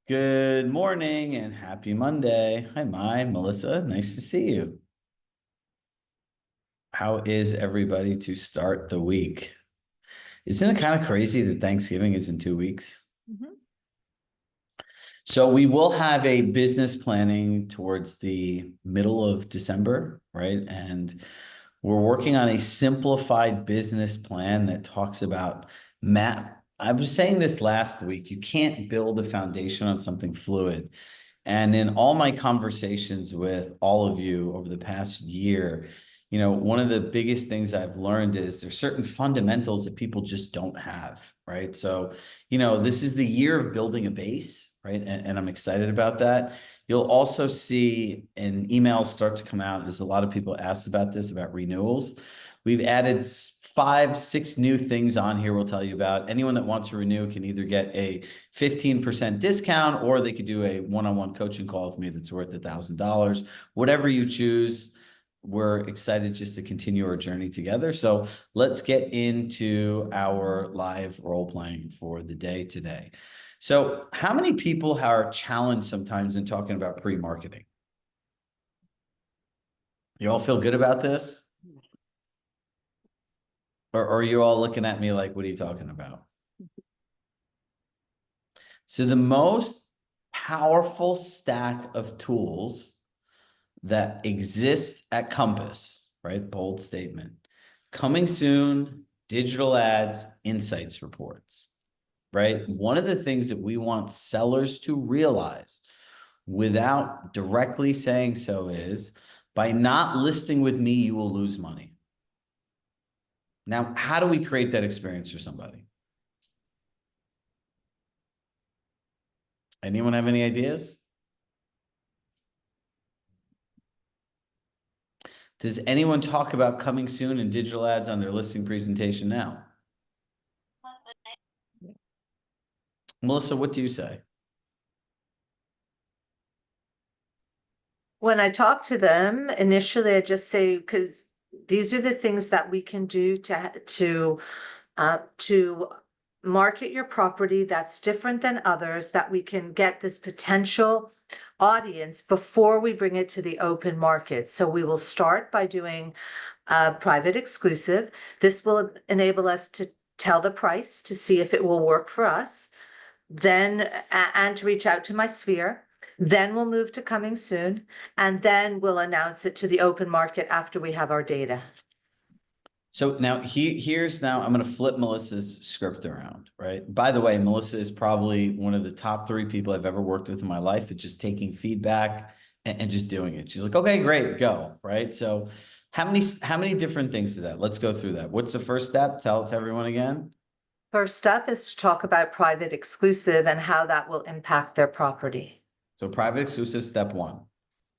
Good morning and happy Monday. Hi, Melissa. Nice to see you. How is everybody to start the week? Isn't it kind of crazy that Thanksgiving is in 2 weeks? Mhm. So we will have a business planning towards the middle of December, right? And we're working on a simplified business plan that talks about map. I was saying this last week, you can't build a foundation on something fluid. And in all my conversations with all of you over the past year, one of the biggest things I've learned is there's certain fundamentals that people just don't have, right? So, this is the year of building a base, right? And I'm excited about that. You'll also see an emails start to come out. There's a lot of people asked about this, about renewals. We've added 5, 6 new things on here we'll tell you about. Anyone that wants to renew can either get a 15% discount or they could do a one-on-one coaching call with me that's worth $1,000. Whatever you choose, we're excited just to continue our journey together. So let's get into our live role playing for the day today. So how many people are challenged sometimes in talking about pre-marketing? You all feel good about this? Or are you all looking at me like, what are you talking about? So the most powerful stack of tools that exists at Compass, right? Bold statement. Coming soon, digital ads, insights reports, right? One of the things that we want sellers to realize without directly saying so is by not listing with me, you will lose money. Now, how do we create that experience for somebody? Anyone have any ideas? Does anyone talk about coming soon and digital ads on their listing presentation now? Melissa, what do you say? When I talk to them, initially I just say, because these are the things that we can do to market your property that's different than others, that we can get this potential audience before we bring it to the open market. So we will start by doing private exclusive. This will enable us to tell the price to see if it will work for us, then and to reach out to my sphere. Then we'll move to coming soon, and then we'll announce it to the open market after we have our data. So now I'm going to flip Melissa's script around, right? By the way, Melissa is probably one of the top 3 people I've ever worked with in my life at just taking feedback and just doing it. She's like, okay, great, go, right? So how many different things is that? Let's go through that. What's the first step? Tell it to everyone again. First step is to talk about private exclusive and how that will impact their property. So private exclusive, step 1,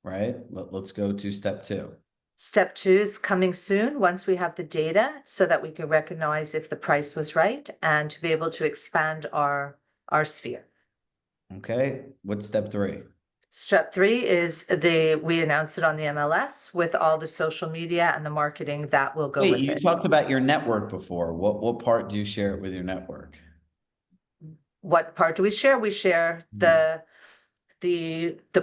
right? Let's go to step 2. Step 2 is coming soon, once we have the data, so that we can recognize if the price was right and to be able to expand our sphere. Okay, what's step 3? Step 3 is we announce it on the MLS with all the social media and the marketing that will go Wait, with you it. talked about your network before. What part do you share it with your network? What part do we share? We share the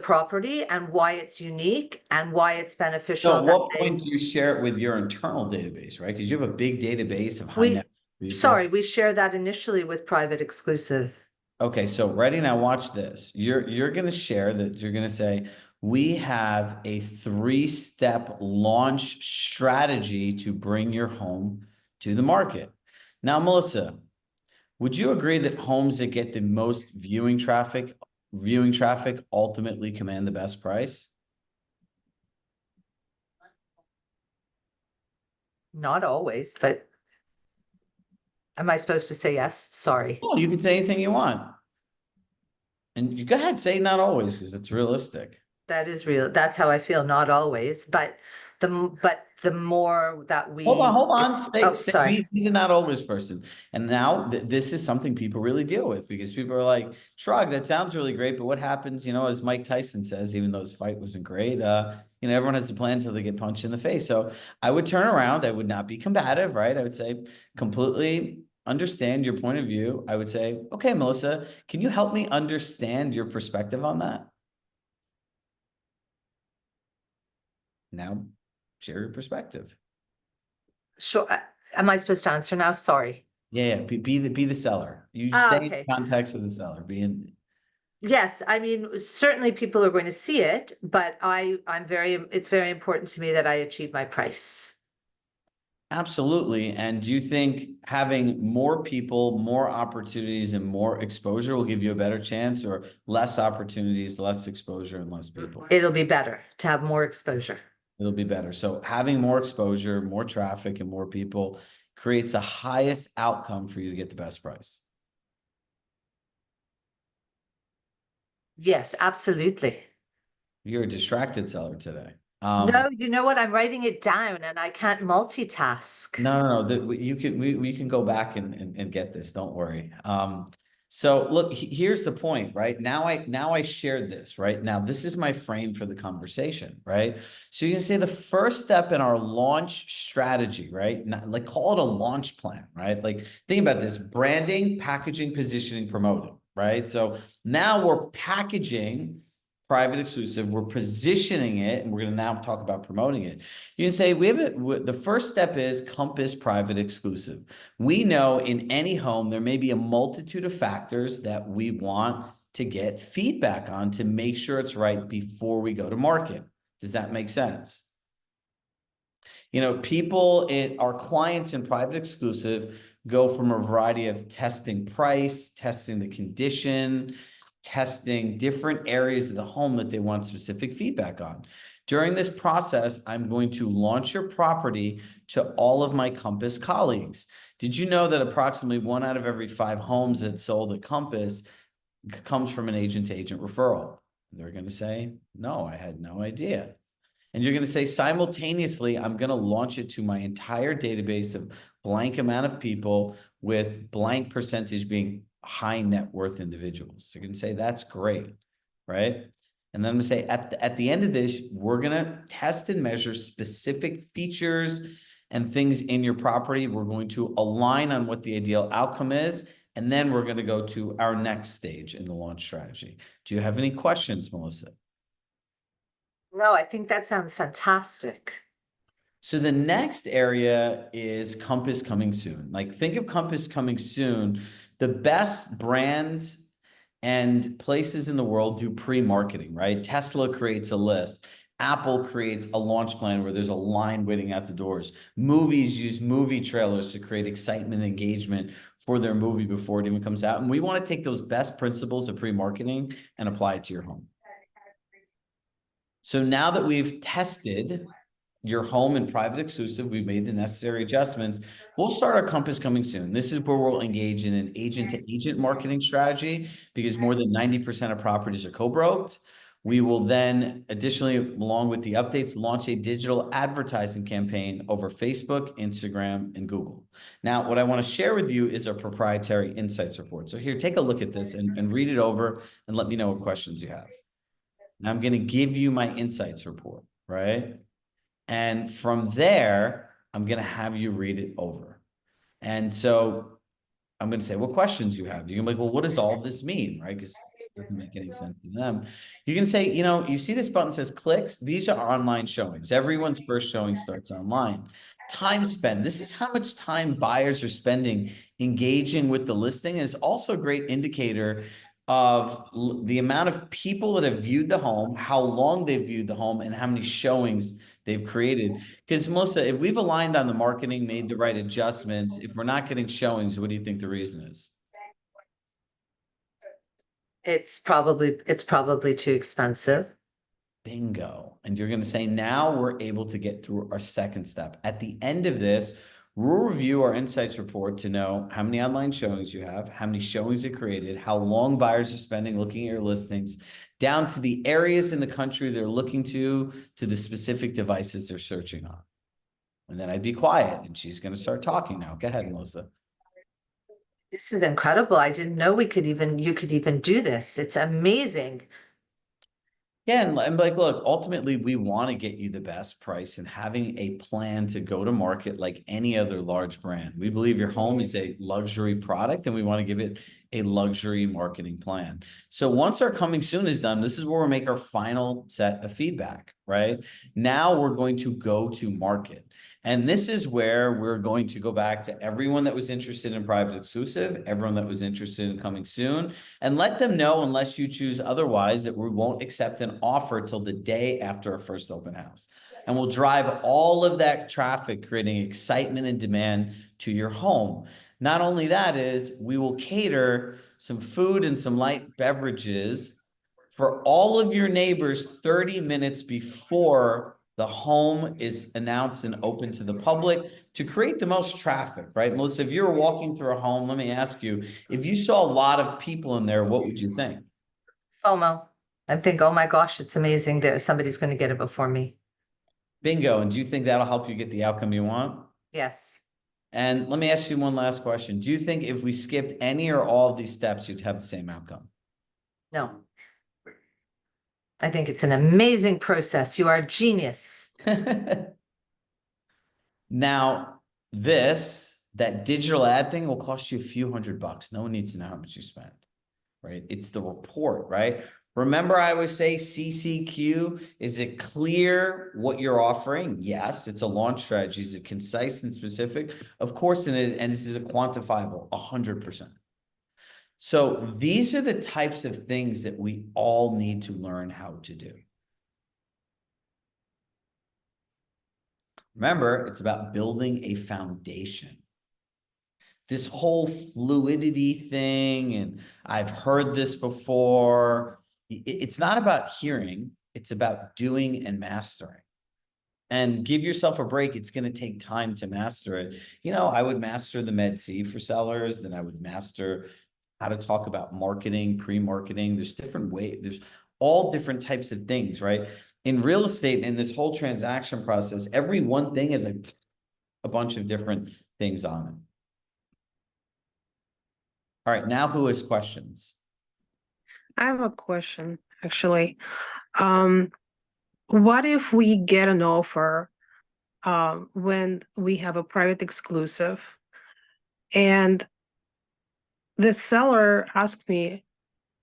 property and why it's unique and why it's So beneficial at that what point do you share it with your internal database, right? Because you have a big database of high net people. we share that initially with private exclusive. Okay, so ready now, watch this. You're gonna share that, you're gonna say, we have a 3-step launch strategy to bring your home to the market. Now, Melissa, would you agree that homes that get the most viewing traffic ultimately command the best price? Not always, but am I supposed to say yes? Sorry. Oh, you can say anything you want. And you go ahead, say not always, because it's realistic. That is real. That's how I feel. Not always, but the more that we. Hold on. Oh, Stay, sorry. be the not always person. And now this is something people really deal with because people are like, Shrug, that sounds really great, but what happens, as Mike Tyson says, even though his fight wasn't great, everyone has a plan until they get punched in the face. So I would turn around. I would not be combative, right? I would say completely understand your point of view, I would say, okay, Melissa, can you help me understand your perspective on that? Now, share your perspective. Sure. Am I supposed to answer now? Sorry. Yeah, be the seller. You Ah, stay in okay. the context of the seller. Yes, I mean, certainly people are going to see it, but it's very important to me that I achieve my price. Absolutely. And do you think having more people, more opportunities, and more exposure will give you a better chance, or less opportunities, less exposure, and less people? It'll be better to have more exposure. It'll be better. So having more exposure, more traffic, and more people creates the highest outcome for you to get the best price. Yes, absolutely. You're a distracted seller today. No, you know what? I'm writing it down and I can't multitask. No, you can we can go back and get this. Don't worry. So look, here's the point, right? Now I shared this, right? Now this is my frame for the conversation, right? So you can say the first step in our launch strategy, right? Like call it a launch plan, right? Like think about this: branding, packaging, positioning, promoting, right? So now we're packaging private exclusive, we're positioning it, and we're going to now talk about promoting it. You can say we have it. The first step is Compass Private Exclusive. We know in any home there may be a multitude of factors that we want to get feedback on to make sure it's right before we go to market. Does that make sense? Our clients in private exclusive go from a variety of testing price, testing the condition, testing different areas of the home that they want specific feedback on. During this process, I'm going to launch your property to all of my Compass colleagues. Did you know that approximately 1 out of every 5 homes that sold at Compass comes from an agent to agent referral? They're going to say, no, I had no idea. And you're going to say simultaneously, I'm going to launch it to my entire database of blank amount of people with blank percentage being high net worth individuals. So you're going to say, that's great, right? And then I'm going to say, at the end of this, we're going to test and measure specific features and things in your property. We're going to align on what the ideal outcome is. And then we're going to go to our next stage in the launch strategy. Do you have any questions, Melissa? No, I think that sounds fantastic. So the next area is Compass coming soon. Like think of Compass coming soon. The best brands and places in the world do pre-marketing, right? Tesla creates a list. Apple creates a launch plan where there's a line waiting out the doors. Movies use movie trailers to create excitement and engagement for their movie before it even comes out. And we want to take those best principles of pre-marketing and apply it to your home. So now that we've tested your home and private exclusive, we've made the necessary adjustments. We'll start our Compass coming soon. This is where we'll engage in an agent to agent marketing strategy because more than 90% of properties are co-broked. We will then additionally, along with the updates, launch a digital advertising campaign over Facebook, Instagram, and Google. Now, what I want to share with you is our proprietary insights report. So here, take a look at this and read it over and let me know what questions you have. Now I'm going to give you my insights report, right? And from there, I'm going to have you read it over. And so I'm going to say what questions you have. You're going to be like, well, what does all this mean, right? Because it doesn't make any sense to them. You're going to say, you see this button says clicks. These are online showings. Everyone's first showing starts online. Time spent. This is how much time buyers are spending engaging with the listing. Is also a great indicator of the amount of people that have viewed the home, how long they've viewed the home, and how many showings they've created. Because Melissa, if we've aligned on the marketing, made the right adjustments, if we're not getting showings, what do you think the reason is? It's probably too expensive. Bingo. And you're going to say, now we're able to get through our second step. At the end of this, we'll review our insights report to know how many online showings you have, how many showings you created, how long buyers are spending looking at your listings, down to the areas in the country they're looking to the specific devices they're searching on. And then I'd be quiet and she's going to start talking now. Go ahead, Melissa. This is incredible. I didn't know you could even do this. It's amazing. Yeah, and like, look, ultimately, we want to get you the best price and having a plan to go to market like any other large brand. We believe your home is a luxury product and we want to give it a luxury marketing plan. So once our coming soon is done, this is where we make our final set of feedback, right? Now we're going to go to market. And this is where we're going to go back to everyone that was interested in private exclusive, everyone that was interested in coming soon, and let them know, unless you choose otherwise, that we won't accept an offer till the day after our first open house. And we'll drive all of that traffic, creating excitement and demand to your home. Not only that is, we will cater some food and some light beverages for all of your neighbors 30 minutes before the home is announced and open to the public to create the most traffic, right? Melissa, if you were walking through a home, let me ask you, if you saw a lot of people in there, what would you think? FOMO. I think, oh my gosh, it's amazing that somebody's going to get it before me. Bingo. And do you think that'll help you get the outcome you want? Yes. And let me ask you one last question. Do you think if we skipped any or all of these steps, you'd have the same outcome? No. I think it's an amazing process. You are a genius. Now, that digital ad thing will cost you a few $100. No one needs to know how much you spent, right? It's the report, right? Remember, I always say CCQ, is it clear what you're offering? Yes, it's a launch strategy. Is it concise and specific? Of course, and this is a quantifiable, 100%. So these are the types of things that we all need to learn how to do. Remember, it's about building a foundation. This whole fluidity thing, and I've heard this before. It's not about hearing, it's about doing and mastering. And give yourself a break. It's going to take time to master it. I would master the Med C for sellers, then I would master how to talk about marketing, pre-marketing. There's different ways, there's all different types of things, right? In real estate, in this whole transaction process, every one thing is a bunch of different things on it. All right, now who has questions? I have a question, actually. What if we get an offer when we have a private exclusive and the seller asked me,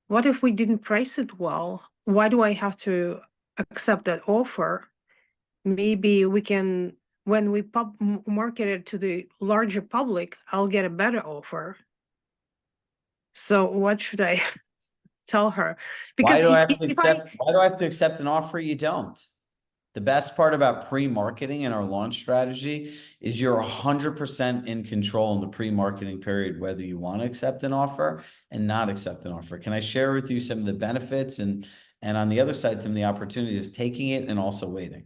what if we didn't price it well? Why do I have to accept that offer? Maybe we can, when we market it to the larger public, I'll get a better offer. So what should I tell her? Because Why do I have to accept an offer you don't? The best part about pre-marketing and our launch strategy is you're 100% in control in the pre-marketing period, whether you want to accept an offer and not accept an offer. Can I share with you some of the benefits and on the other side, some of the opportunities, taking it and also waiting?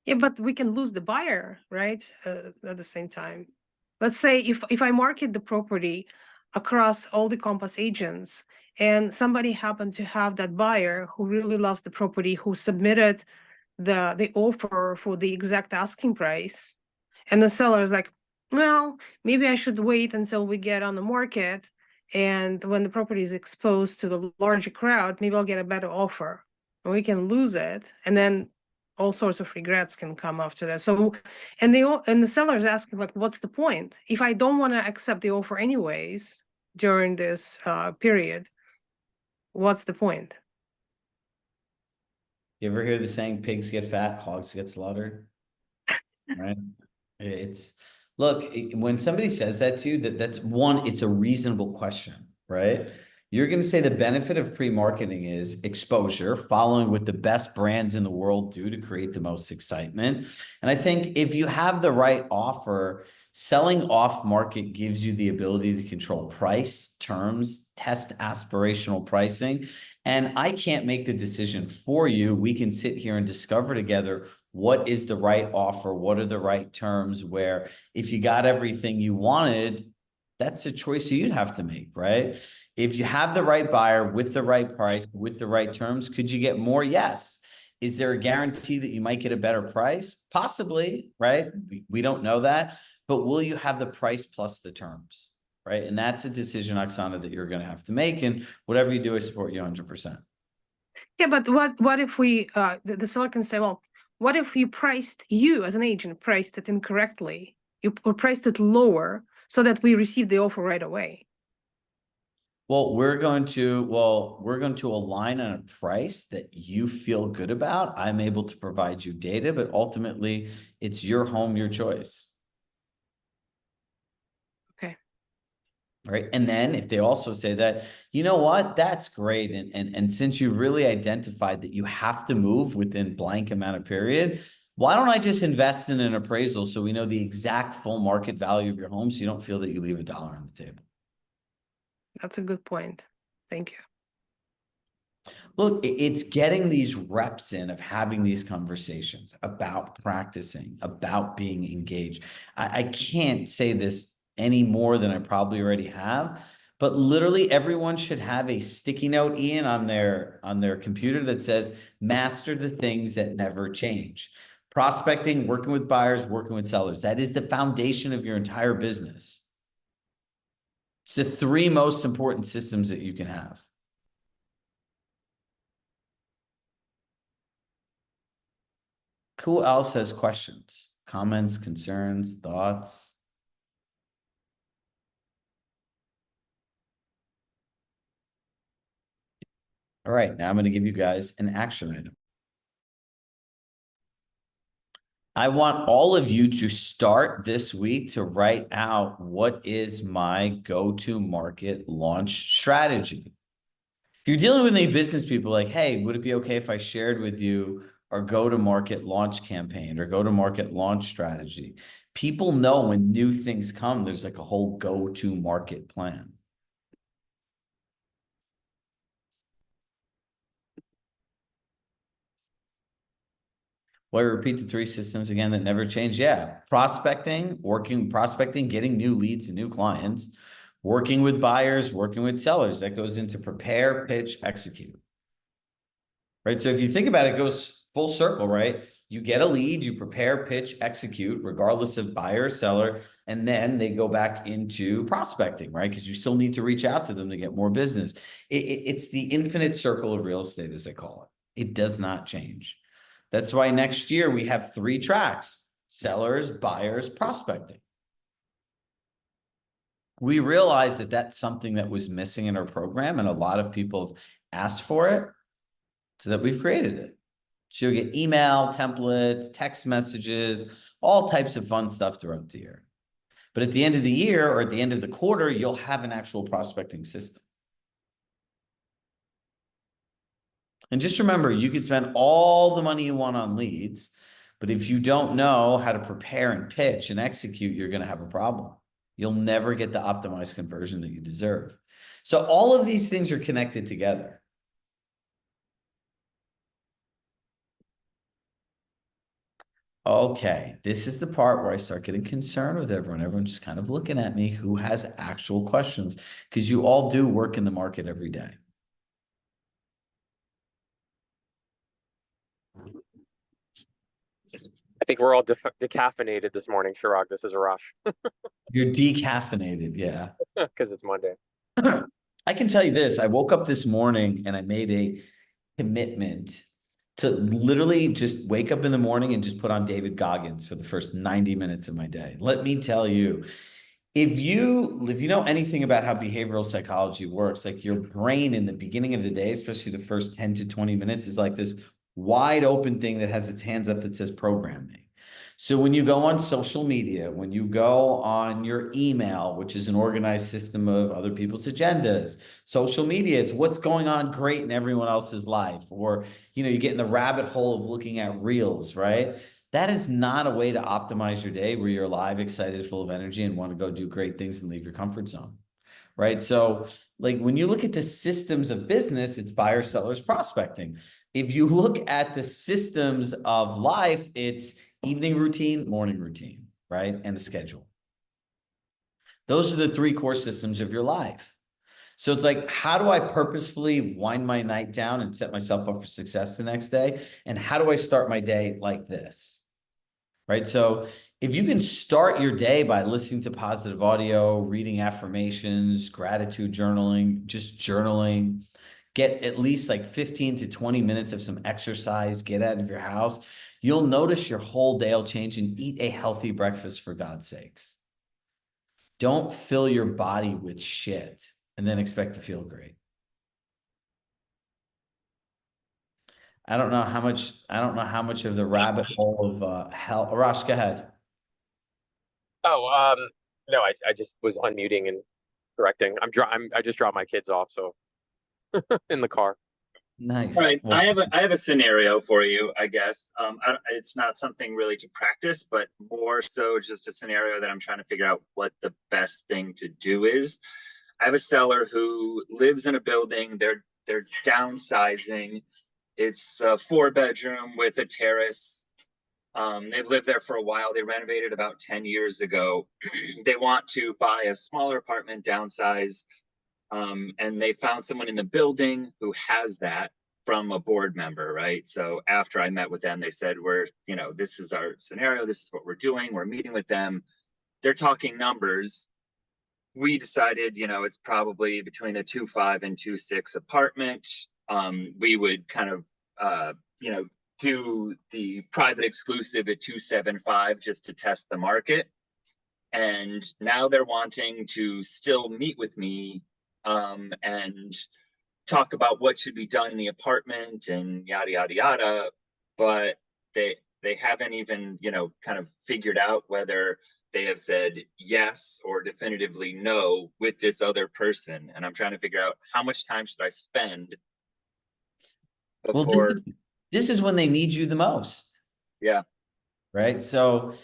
Yeah, but we can lose the buyer, right? At the same time. Let's say if I market the property across all the Compass agents and somebody happened to have that buyer who really loves the property, who submitted the offer for the exact asking price, and the seller is like, well, maybe I should wait until we get on the market, and when the property is exposed to the larger crowd, maybe I'll get a better offer. And we can lose it, and then all sorts of regrets can come after that. So, and the seller is asking, like, what's the point? If I don't want to accept the offer anyways during this period, what's the point? You ever hear the saying, pigs get fat, hogs get slaughtered? Right? Look, when somebody says that to you, that's one, it's a reasonable question, right? You're going to say the benefit of pre-marketing is exposure, following what the best brands in the world do to create the most excitement. And I think if you have the right offer, selling off market gives you the ability to control price, terms, test aspirational pricing. And I can't make the decision for you. We can sit here and discover together what is the right offer, what are the right terms, where if you got everything you wanted, that's a choice you'd have to make, right? If you have the right buyer with the right price, with the right terms, could you get more? Yes. Is there a guarantee that you might get a better price? Possibly, right? We don't know that, but will you have the price plus the terms, right? And that's a decision, Oksana, that you're going to have to make. And whatever you do, I support you 100%. Yeah, but what if we the seller can say, well, what if you as an agent priced it incorrectly? Or priced it lower so that we receive the offer right away. Well, we're going to align on a price that you feel good about. I'm able to provide you data, but ultimately it's your home, your choice. Okay. Right. And then if they also say that, you know what, that's great. And since you really identified that you have to move within blank amount of period, why don't I just invest in an appraisal so we know the exact full market value of your home so you don't feel that you leave $1 on the table? That's a good point. Thank you. Look, it's getting these reps in of having these conversations about practicing, about being engaged. I can't say this any more than I probably already have, but literally everyone should have a sticky note, Ian, on their computer that says, master the things that never change. Prospecting, working with buyers, working with sellers. That is the foundation of your entire business. It's the 3 most important systems that you can have. Who else has questions, comments, concerns, thoughts? All right, now I'm going to give you guys an action item. I want all of you to start this week to write out what is my go-to market launch strategy. If you're dealing with any business people, like, hey, would it be okay if I shared with you our go-to-market launch campaign or go-to-market launch strategy? People know when new things come, there's like a whole go-to-market plan. Well, I repeat the 3 systems again that never change. Yeah. Prospecting, getting new leads and new clients, working with buyers, working with sellers. That goes into prepare, pitch, execute. Right. So if you think about it, it goes full circle, right? You get a lead, you prepare, pitch, execute, regardless of buyer or seller. And then they go back into prospecting, right? Because you still need to reach out to them to get more business. It's the infinite circle of real estate, as they call it. It does not change. That's why next year we have 3 tracks: sellers, buyers, prospecting. We realized that that's something that was missing in our program, and a lot of people have asked for it, so that we've created it. So you'll get email, templates, text messages, all types of fun stuff throughout the year. But at the end of the year or at the end of the quarter, you'll have an actual prospecting system. And just remember, you can spend all the money you want on leads, but if you don't know how to prepare and pitch and execute, you're going to have a problem. You'll never get the optimized conversion that you deserve. So all of these things are connected together. Okay, this is the part where I start getting concerned with everyone. Everyone's just kind of looking at me who has actual questions, because you all do work in the market every day. I think we're all decaffeinated this morning, Chirag. This is a rush You're decaffeinated, yeah. because it's Monday. I can tell you this. I woke up this morning and I made a commitment to literally just wake up in the morning and just put on David Goggins for the first 90 minutes of my day. Let me tell you, if you know anything about how behavioral psychology works, like your brain in the beginning of the day, especially the first 10 to 20 minutes, is like this wide open thing that has its hands up that says program me. So when you go on social media, when you go on your email, which is an organized system of other people's agendas, social media, it's what's going on great in everyone else's life. Or, you get in the rabbit hole of looking at reels, right? That is not a way to optimize your day where you're alive, excited, full of energy, and want to go do great things and leave your comfort zone, right? So like when you look at the systems of business, it's buyers, sellers, prospecting. If you look at the systems of life, it's evening routine, morning routine, right? And a schedule. Those are the 3 core systems of your life. So it's like, how do I purposefully wind my night down and set myself up for success the next day? And how do I start my day like this? Right? So if you can start your day by listening to positive audio, reading affirmations, gratitude journaling, just journaling, get at least like 15 to 20 minutes of some exercise, get out of your house, you'll notice your whole day will change, and eat a healthy breakfast for God's sakes. Don't fill your body with shit and then expect to feel great. I don't know how much of the rabbit hole of hell. Arash, go ahead. Oh, no, I just was unmuting and correcting. I just dropped my kids off, so in the car. Nice. All right, Well, I have a scenario for you, I guess. It's not something really to practice, but more so just a scenario that I'm trying to figure out what the best thing to do is. I have a seller who lives in a building. They're downsizing. It's a 4-bedroom with a terrace. They've lived there for a while. They renovated about 10 years ago. They want to buy a smaller apartment, downsize, and they found someone in the building who has that from a board member, right? So after I met with them, they said, this is our scenario. This is what we're doing. We're meeting with them. They're talking numbers. We decided, it's probably between a 2.5 and 2.6 apartment. We would kind of, do the private exclusive at 2.75 just to test the market. And now they're wanting to still meet with me and talk about what should be done in the apartment and yada yada yada, but they haven't even kind of figured out whether they have said yes or definitively no with this other person. And I'm trying to figure out how much time should I spend well, before. this is when they need you the most. Yeah. Right. So,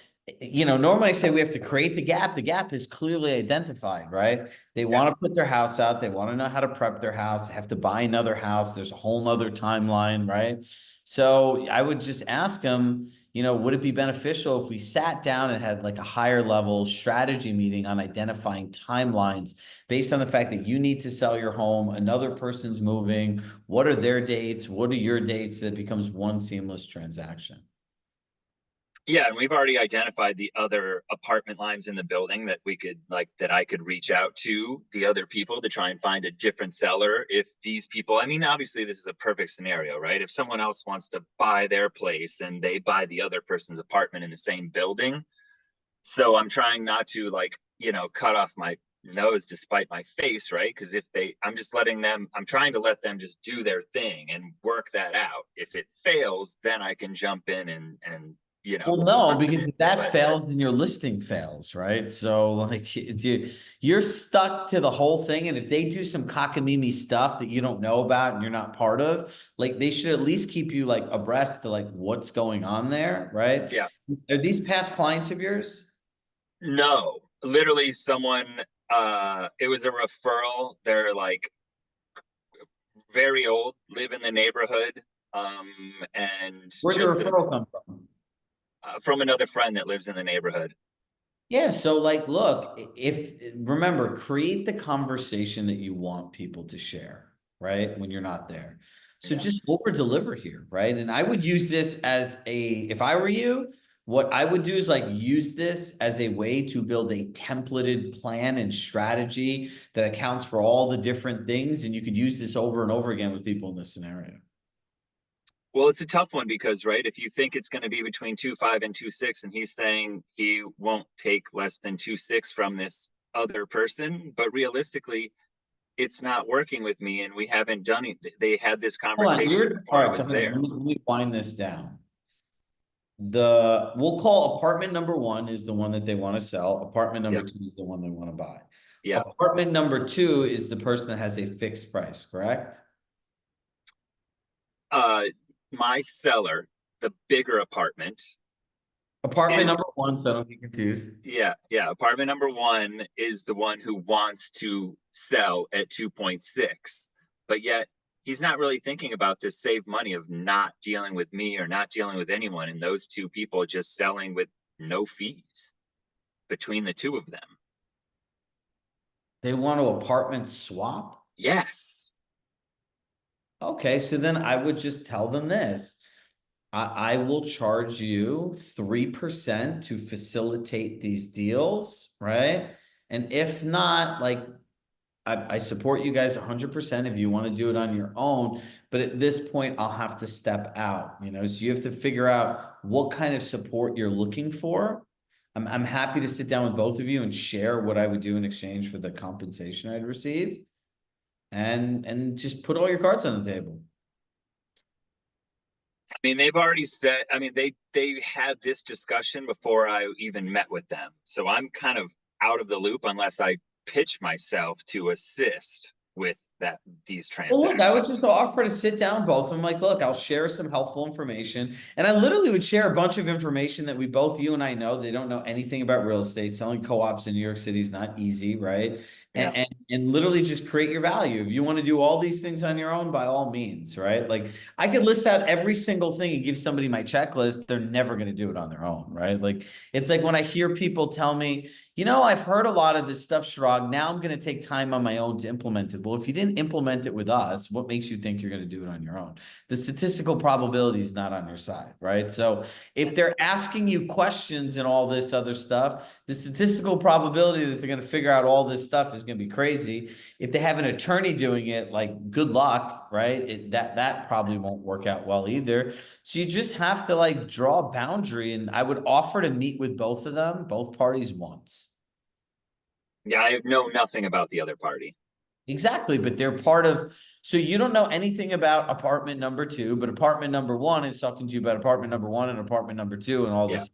normally I say we have to create the gap. The gap is clearly identified, right? They want to put their house out. They want to know how to prep their house. They have to buy another house. There's a whole nother timeline, right? So I would just ask them, would it be beneficial if we sat down and had like a higher level strategy meeting on identifying timelines based on the fact that you need to sell your home, another person's moving, what are their dates? What are your dates? That becomes one seamless transaction. Yeah, and we've already identified the other apartment lines in the building that I could reach out to the other people to try and find a different seller. If these people, obviously this is a perfect scenario, right? If someone else wants to buy their place and they buy the other person's apartment in the same building. So I'm trying not to cut off my nose to spite my face, right? Because I'm trying to let them just do their thing and work that out. If it fails, then I can jump in and well, no, because if that fails, then your listing fails, right? So like you're stuck to the whole thing. And if they do some cockamamie stuff that you don't know about and you're not part of, like they should at least keep you like abreast to like what's going on there, right? Yeah. Are these past clients of yours? No, literally someone, it was a referral. They're like very old, live in the neighborhood. And Where'd the just referral come from? from another friend that lives in the neighborhood. Yeah, so like, look, remember, create the conversation that you want people to share, right? When you're not there. So Yeah. just over deliver here, right? And I would use this if I were you, what I would do is like use this as a way to build a templated plan and strategy that accounts for all the different things. And you could use this over and over again with people in this scenario. Well, it's a tough one because, right, if you think it's going to be between 2.5 and 2.6, and he's saying he won't take less than 2.6 from this other person, but realistically, it's not working with me, and we haven't done it. They had this conversation before All I right, so was there. let me wind this down. We'll call apartment number 1 is the one that they want to sell. Apartment number 2 is the one they want to buy. Yeah. Apartment number 2 is the person that has a fixed price, correct? My seller, the bigger apartment. Apartment number 1, so don't get confused. Yeah. Apartment number 1 is the one who wants to sell at 2.6, but yet he's not really thinking about this save money of not dealing with me or not dealing with anyone, and those two people just selling with no fees between the two of them. They want to apartment swap? Yes. Okay, so then I would just tell them this. I will charge you 3% to facilitate these deals, right? And if not, like, I support you guys 100% if you want to do it on your own. But at this point, I'll have to step out, you know, so you have to figure out what kind of support you're looking for. I'm happy to sit down with both of you and share what I would do in exchange for the compensation I'd receive. And just put all your cards on the table. I mean, they've already said, I mean, they had this discussion before I even met with them. So I'm kind of out of the loop unless I pitch myself to assist with these Well, look, I would transactions. just offer to sit down both of them. Like, look, I'll share some helpful information. And I literally would share a bunch of information that we both, you and I know. They don't know anything about real estate. Selling co-ops in New York City is not easy, right? Yeah. And literally just create your value. If you want to do all these things on your own, by all means, right? Like I could list out every single thing and give somebody my checklist. They're never going to do it on their own, right? Like it's like when I hear people tell me, you know, I've heard a lot of this stuff, Shrug. Now I'm going to take time on my own to implement it. Well, if you didn't implement it with us, what makes you think you're going to do it on your own? The statistical probability is not on your side, right? So if they're asking you questions and all this other stuff, the statistical probability that they're going to figure out all this stuff is going to be crazy. If they have an attorney doing it, like good luck, right? That probably won't work out well either. So you just have to like draw a boundary, and I would offer to meet with both of them, both parties once. Yeah, I know nothing about the other party. Exactly, but they're part of, so you don't know anything about apartment number 2, but apartment number 1 is talking to you about apartment number 1 and apartment number 2 and all Yeah. this,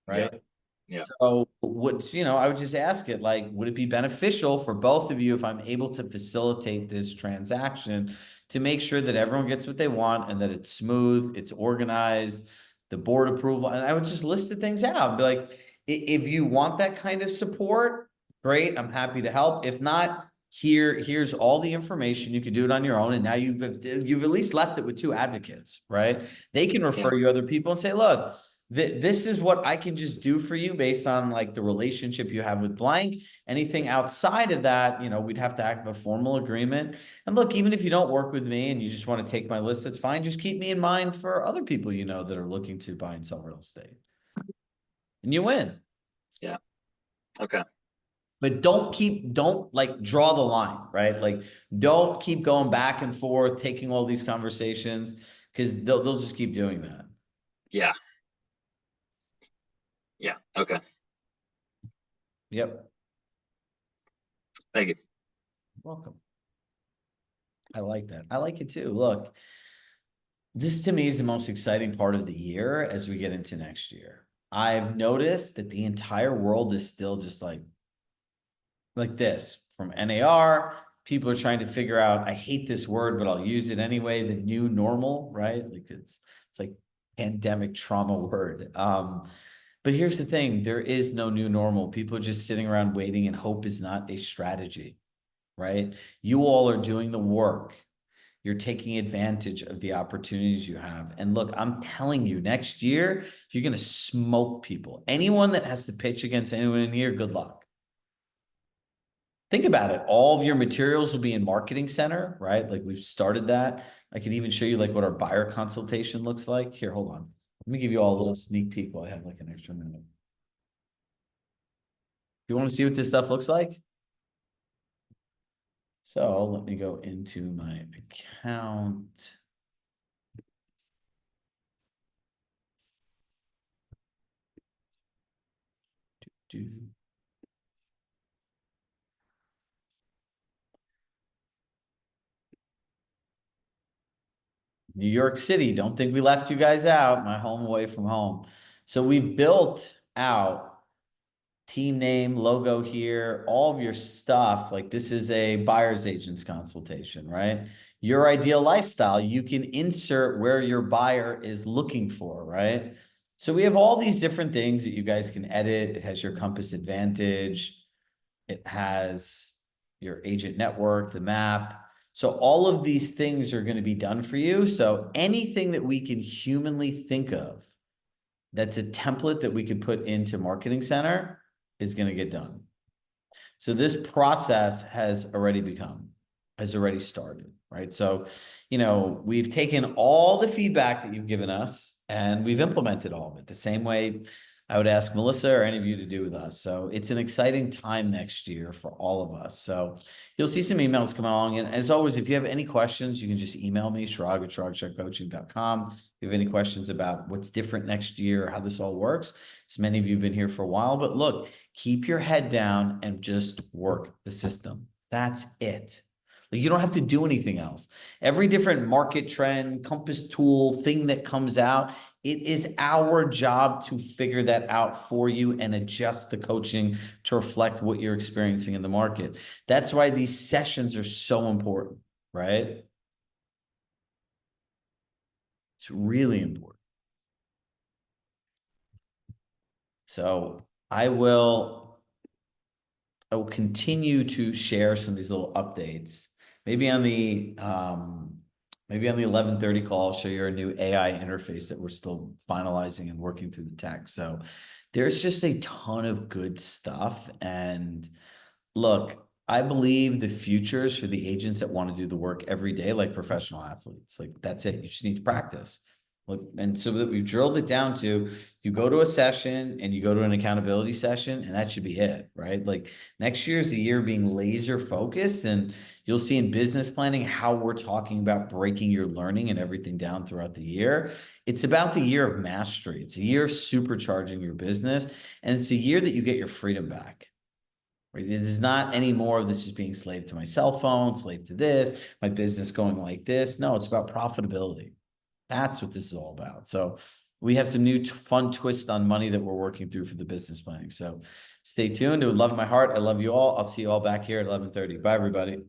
right? Yeah. So what's, you know, I would just ask it like, would it be beneficial for both of you if I'm able to facilitate this transaction to make sure that everyone gets what they want and that it's smooth, it's organized, the board approval, and I would just list the things out and be like, if you want that kind of support, great, I'm happy to help. If not, here's all the information. You can do it on your own. And now you've at least left it with 2 advocates, right? They can refer you other people and say, look, this is what I can just do for you based on like the relationship you have with blank. Anything outside of that, you know, we'd have to have a formal agreement. And look, even if you don't work with me and you just want to take my list, that's fine. Just keep me in mind for other people, you know, that are looking to buy and sell real estate. And you win. Yeah. Okay. But don't like draw the line, right? Like don't keep going back and forth, taking all these conversations, because they'll just keep doing that. Yeah. Yeah. Okay. Yep. Thank you. Welcome. I like that. I like it too. Look, this to me is the most exciting part of the year as we get into next year. I've noticed that the entire world is still just like this from NAR. People are trying to figure out, I hate this word, but I'll use it anyway, the new normal, right? Like it's like pandemic trauma word. But here's the thing, there is no new normal. People are just sitting around waiting, and hope is not a strategy, right? You all are doing the work. You're taking advantage of the opportunities you have. And look, I'm telling you, next year, you're going to smoke people. Anyone that has to pitch against anyone in here, good luck. Think about it. All of your materials will be in Marketing Center, right? Like we've started that. I could even show you like what our buyer consultation looks like. Here, hold on. Let me give you all a little sneak peek while I have like an extra minute. You want to see what this stuff looks like? So let me go into my account. New York City, don't think we left you guys out. My home away from home. So we've built out team name, logo here, all of your stuff. Like this is a buyer's agent's consultation, right? Your ideal lifestyle, you can insert where your buyer is looking for, right? So we have all these different things that you guys can edit. It has your Compass Advantage. It has your agent network, the map. So all of these things are going to be done for you. So anything that we can humanly think of that's a template that we could put into Marketing Center is going to get done. So this process has already started, right? So, you know, we've taken all the feedback that you've given us and we've implemented all of it the same way. I would ask Melissa or any of you to do with us. So it's an exciting time next year for all of us. So you'll see some emails come along. And as always, if you have any questions, you can just email me, shrag@shragcheckcoaching.com. If you have any questions about what's different next year, how this all works. So many of you have been here for a while, but look, keep your head down and just work the system. That's it. Like, you don't have to do anything else. Every different market trend, compass tool, thing that comes out, it is our job to figure that out for you and adjust the coaching to reflect what you're experiencing in the market. That's why these sessions are so important, right? It's really important. So I will continue to share some of these little updates. Maybe on the 11:30 call, I'll show you our new AI interface that we're still finalizing and working through the tech. So there's just a ton of good stuff. And look, I believe the future is for the agents that want to do the work every day, like professional athletes. Like, that's it. You just need to practice. Look, and so that we've drilled it down to, you go to a session and you go to an accountability session, and that should be it, right? Like, next year is the year being laser focused, and you'll see in business planning how we're talking about breaking your learning and everything down throughout the year. It's about the year of mastery. It's a year of supercharging your business, and it's a year that you get your freedom back. Right? It is not any more of this is being slave to my cell phone, slave to this, my business going like this. No, it's about profitability. That's what this is all about. So we have some new fun twist on money that we're working through for the business planning. So stay tuned. It would love my heart. I love you all. I'll see you all back here at 11:30. Bye, everybody.